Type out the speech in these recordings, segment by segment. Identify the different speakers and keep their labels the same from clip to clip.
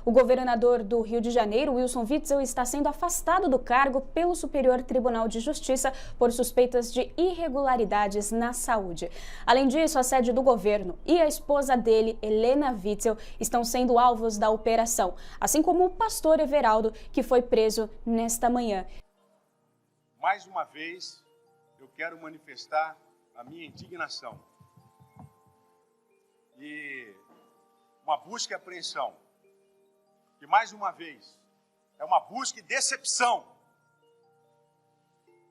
Speaker 1: O governador do Rio de Janeiro, Wilson Witzel, está sendo afastado do cargo pelo Superior Tribunal de Justiça por suspeitas de irregularidades na saúde. Além disso, a sede do governo e a esposa dele, Helena Witzel, estão sendo alvos da operação, assim como o pastor Everaldo, que foi preso nesta manhã.
Speaker 2: Mais uma vez, eu quero manifestar a minha indignação e uma busca e apreensão, que mais uma vez é uma busca e decepção.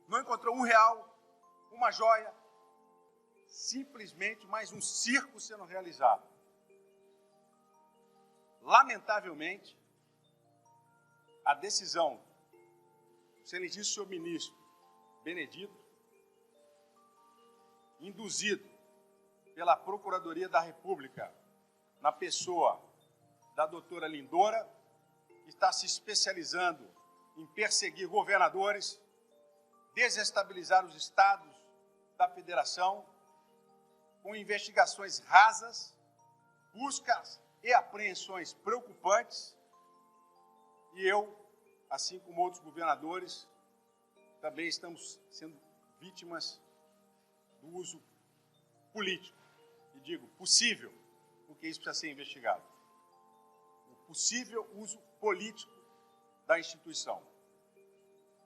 Speaker 2: Não encontrou R$1, uma joia, simplesmente mais um circo sendo realizado. Lamentavelmente, a decisão do excelentíssimo senhor ministro Benedito, induzido pela Procuradoria da República, na pessoa da doutora Lindora, que está se especializando em perseguir governadores, desestabilizar os estados da federação, com investigações rasas, buscas e apreensões preocupantes, e eu, assim como outros governadores, também estamos sendo vítimas do uso político, e digo possível, porque isso precisa ser investigado. O possível uso político da instituição.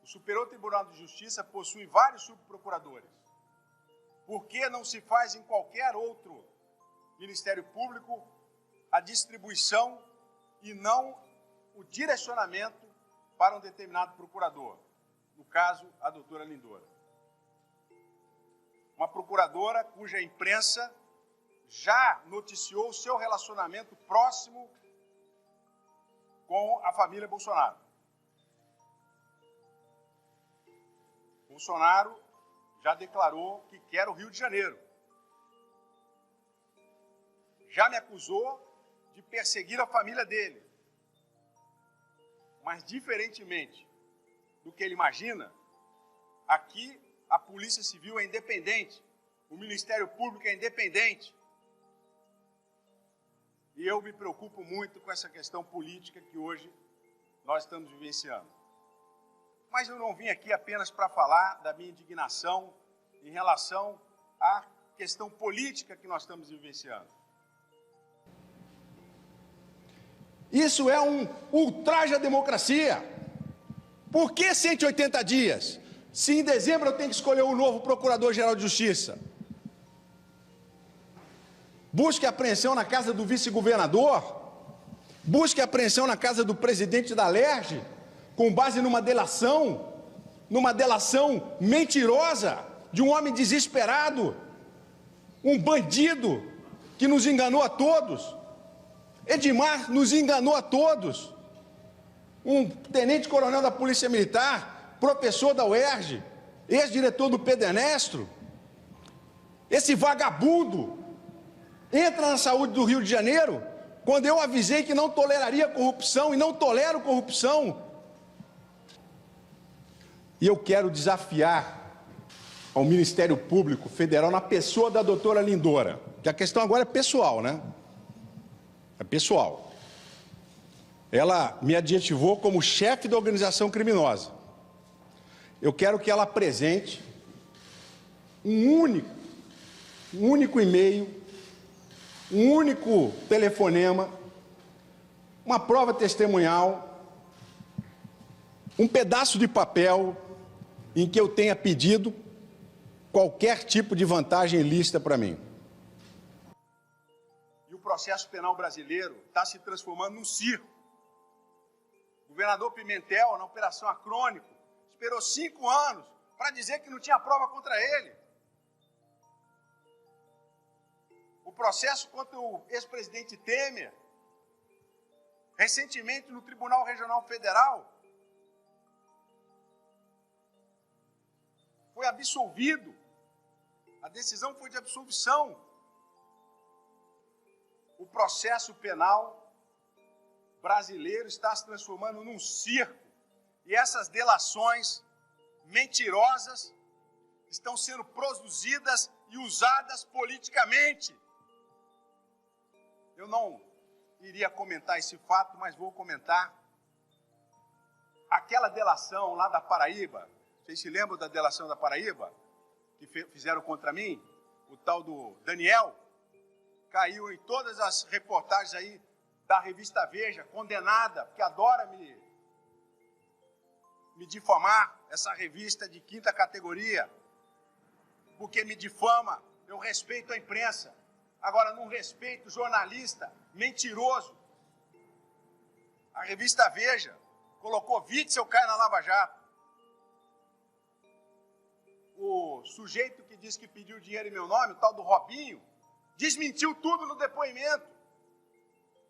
Speaker 2: O Superior Tribunal de Justiça possui vários subprocuradores. Por que não se faz em qualquer outro Ministério Público a distribuição e não o direcionamento para um determinado procurador? No caso, a doutora Lindora. Uma procuradora cuja imprensa já noticiou o seu relacionamento próximo com a família Bolsonaro. Bolsonaro já declarou que quer o Rio de Janeiro. Já me acusou de perseguir a família dele. Mas, diferentemente do que ele imagina, aqui a Polícia Civil é independente, o Ministério Público é independente. E eu me preocupo muito com essa questão política que hoje nós estamos vivenciando. Mas eu não vim aqui apenas para falar da minha indignação em relação à questão política que nós estamos vivenciando.
Speaker 3: Isso é um ultraje à democracia. Por que 180 dias? Se em dezembro eu tenho que escolher um novo Procurador-Geral de Justiça. Busque apreensão na casa do vice-governador, busque apreensão na casa do presidente da Alerj, com base numa delação mentirosa de um homem desesperado, um bandido que nos enganou a todos. Edmar nos enganou a todos. Um tenente-coronel da Polícia Militar, professor da UERJ, ex-diretor do Pedro Ernesto. Esse vagabundo entra na saúde do Rio de Janeiro, quando eu avisei que não toleraria corrupção e não tolero corrupção. E eu quero desafiar ao Ministério Público Federal, na pessoa da doutora Lindora, que a questão agora é pessoal, né? É pessoal. Ela me adjetivou como chefe da organização criminosa. Eu quero que ela apresente um único e-mail, um único telefonema, uma prova testemunhal, um pedaço de papel em que eu tenha pedido qualquer tipo de vantagem ilícita para mim.
Speaker 2: E o processo penal brasileiro está se transformando num circo. O governador Pimentel, na Operação Acrônico, esperou 5 anos para dizer que não tinha prova contra ele. O processo contra o ex-presidente Temer, recentemente no Tribunal Regional Federal, foi absolvido. A decisão foi de absolvição. O processo penal brasileiro está se transformando num circo. E essas delações mentirosas estão sendo produzidas e usadas politicamente. Eu não iria comentar esse fato, mas vou comentar. Aquela delação lá da Paraíba, vocês se lembram da delação da Paraíba? Que fizeram contra mim? O tal do Daniel, caiu em todas as reportagens aí da revista Veja, condenada, porque adora me difamar, essa revista de 5ª categoria, porque me difama. Eu respeito a imprensa, agora não respeito o jornalista mentiroso. A revista Veja colocou Witzel cai na Lava Jato. O sujeito que disse que pediu dinheiro em meu nome, o tal do Robinho, desmentiu tudo no depoimento.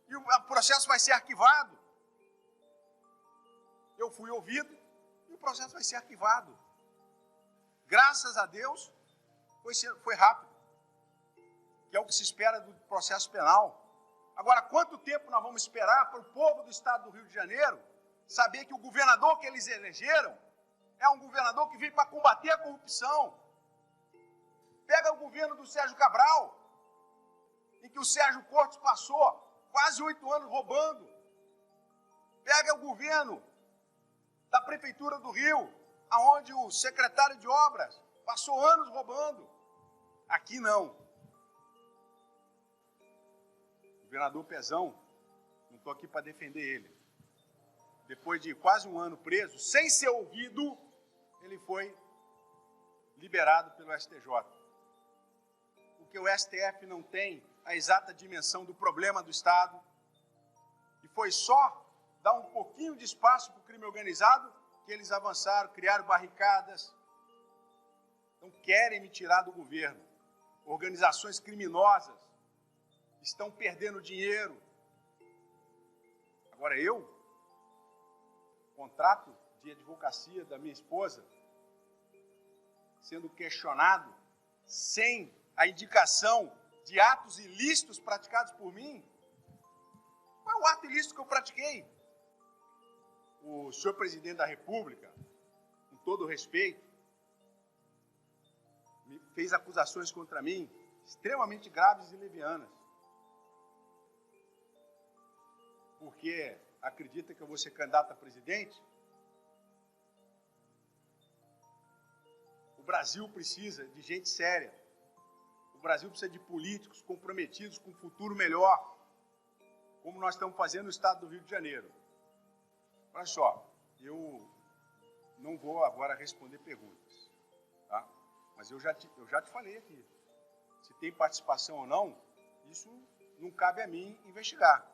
Speaker 2: E o processo vai ser arquivado. Eu fui ouvido e o processo vai ser arquivado. Graças a Deus, foi rápido, que é o que se espera do processo penal. Agora, quanto tempo nós vamos esperar para o povo do estado do Rio de Janeiro saber que o governador que eles elegeram é um governador que veio para combater a corrupção? Pega o governo do Sérgio Cabral, em que o Sérgio Cortes passou quase 8 anos roubando. Pega o governo da Prefeitura do Rio, onde o secretário de Obras passou anos roubando. Aqui não. O governador Pezão, não estou aqui para defender ele. Depois de quase 1 ano preso, sem ser ouvido, ele foi liberado pelo STJ. Porque o STF não tem a exata dimensão do problema do Estado, e foi só dar um pouquinho de espaço para o crime organizado que eles avançaram, criaram barricadas. Então querem me tirar do governo. Organizações criminosas estão perdendo dinheiro. Agora contrato de advocacia da minha esposa, sendo questionado sem a indicação de atos ilícitos praticados por mim. Qual é o ato ilícito que eu pratiquei? O senhor presidente da República, com todo respeito, fez acusações contra mim extremamente graves e levianas. Porque acredita que eu vou ser candidato a presidente? O Brasil precisa de gente séria. O Brasil precisa de políticos comprometidos com um futuro melhor, como nós estamos fazendo no estado do Rio de Janeiro. Olha só, eu não vou agora responder perguntas, tá? Mas eu já te falei aqui. Se tem participação ou não, isso não cabe a mim investigar.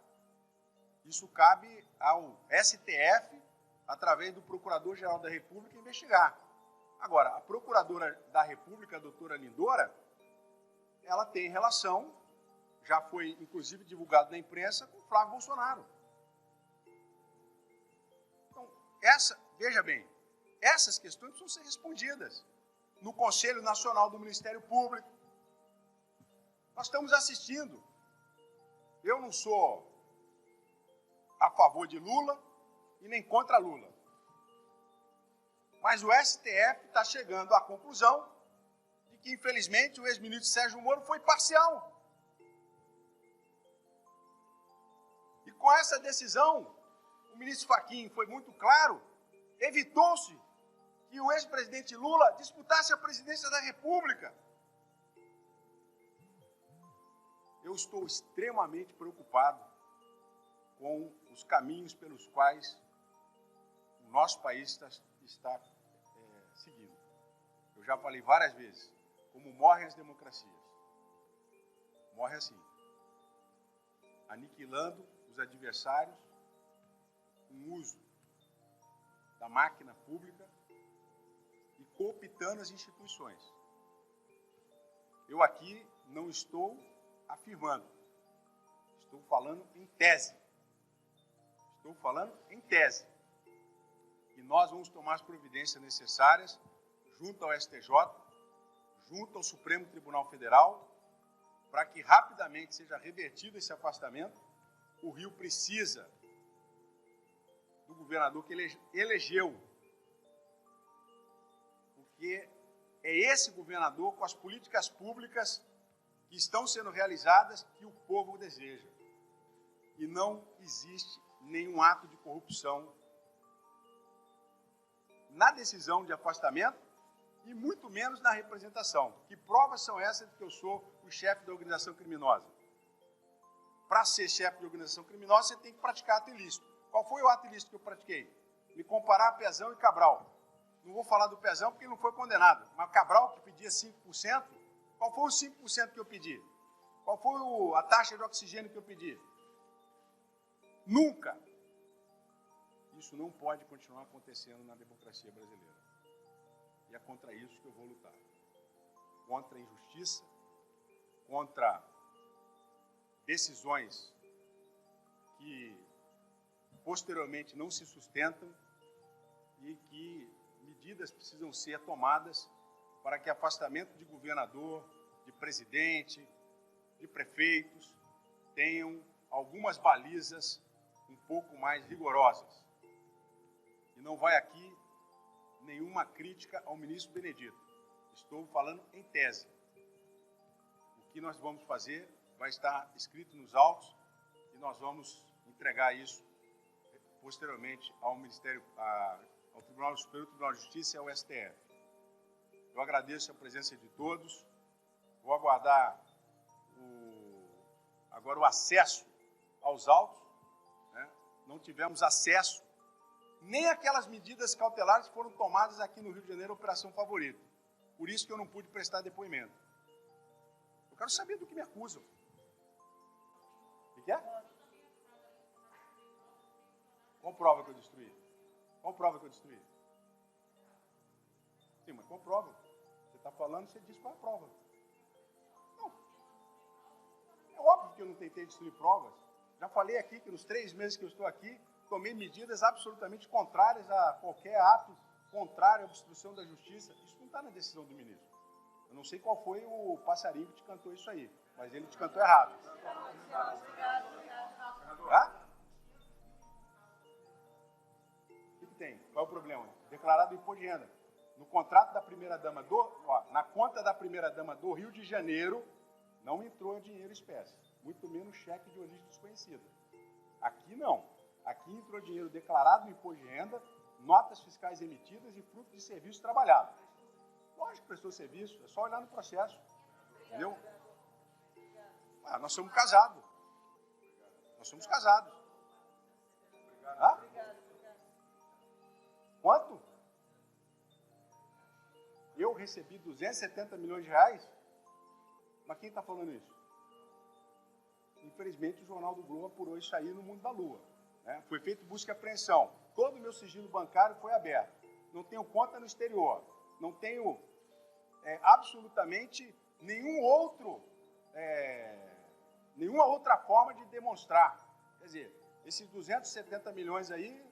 Speaker 2: Isso cabe ao STF, através do Procurador-Geral da República, investigar. Agora, a Procuradora da República, a doutora Lindora, ela tem relação, já foi inclusive divulgado na imprensa, com o Flávio Bolsonaro. Então, veja bem, essas questões precisam ser respondidas no Conselho Nacional do Ministério Público. Nós estamos assistindo. Eu não sou a favor de Lula e nem contra Lula. Mas o STF está chegando à conclusão de que, infelizmente, o ex-ministro Sérgio Moro foi parcial. E com essa decisão, o ministro Fachin foi muito claro, evitou-se que o ex-presidente Lula disputasse a presidência da República. Eu estou extremamente preocupado com os caminhos pelos quais o nosso país está seguindo. Eu já falei várias vezes, como morrem as democracias. Morre assim, aniquilando os adversários com o uso da máquina pública e cooptando as instituições. Eu aqui não estou afirmando, estou falando em tese. Estou falando em tese. E nós vamos tomar as providências necessárias junto ao STJ, junto ao Supremo Tribunal Federal, para que rapidamente seja revertido esse afastamento. O Rio precisa do governador que ele elegeu, porque é esse governador, com as políticas públicas que estão sendo realizadas, que o povo deseja. e não existe nenhum ato de corrupção na decisão de afastamento e muito menos na representação. Que provas são essas de que eu sou o chefe da organização criminosa? Para ser chefe de organização criminosa, você tem que praticar ato ilícito. Qual foi o ato ilícito que eu pratiquei? Me comparar a Pezão e Cabral. Não vou falar do Pezão porque ele não foi condenado, mas Cabral, que pedia 5%, qual foi os 5% que eu pedi? Qual foi a taxa de oxigênio que eu pedi? Nunca. Isso não pode continuar acontecendo na democracia brasileira. E é contra isso que eu vou lutar. Contra a injustiça, contra decisões que posteriormente não se sustentam e que medidas precisam ser tomadas para que afastamento de governador, de presidente, de prefeitos tenham algumas balizas um pouco mais rigorosas. E não vai aqui nenhuma crítica ao ministro Benedito. Estou falando em tese. O que nós vamos fazer vai estar escrito nos autos e nós vamos entregar isso posteriormente ao Ministério, ao Tribunal Superior, Tribunal de Justiça e ao STF. Eu agradeço a presença de todos. Vou aguardar agora o acesso aos autos. Né? Não tivemos acesso nem aquelas medidas cautelares que foram tomadas aqui no Rio de Janeiro, Operação Favorito. Por isso que eu não pude prestar depoimento. Eu quero saber do que me acusam. O que é? Qual prova que eu destruí? Qual prova que eu destruí? Sim, mas qual prova? Você está falando, você diz qual é a prova. Não. É óbvio que eu não tentei destruir provas. Já falei aqui que nos 3 meses que eu estou aqui, tomei medidas absolutamente contrárias a qualquer ato contrário à obstrução da justiça. Isso não está na decisão do ministro. Eu não sei qual foi o passarinho que te cantou isso aí, mas ele te cantou errado. Hã? O que tem? Qual é o problema? Declarado imposto de renda. No contrato da primeira-dama na conta da primeira-dama do Rio de Janeiro, não entrou dinheiro espécie, muito menos cheque de origem desconhecida. Aqui não. Aqui entrou dinheiro declarado no imposto de renda, notas fiscais emitidas e fruto de serviço trabalhado. Lógico que prestou serviço, é só olhar no processo. Entendeu? Nós somos casados. Nós somos casados. Hã? Quanto? Eu recebi 270 milhões de reais? Mas quem está falando isso? Infelizmente, o Jornal do Globo apurou isso aí no mundo da lua. Né? Foi feito busca e apreensão. Todo o meu sigilo bancário foi aberto. Não tenho conta no exterior. Não tenho absolutamente nenhuma outra forma de demonstrar. Quer dizer, esses 270 milhões aí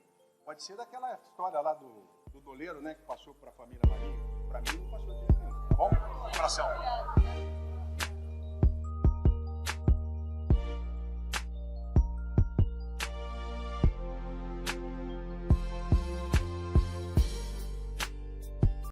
Speaker 2: pode ser daquela história lá do doleiro, né, que passou para a família Marinho. Para mim não passou dinheiro nenhum. Tá bom? Um abração.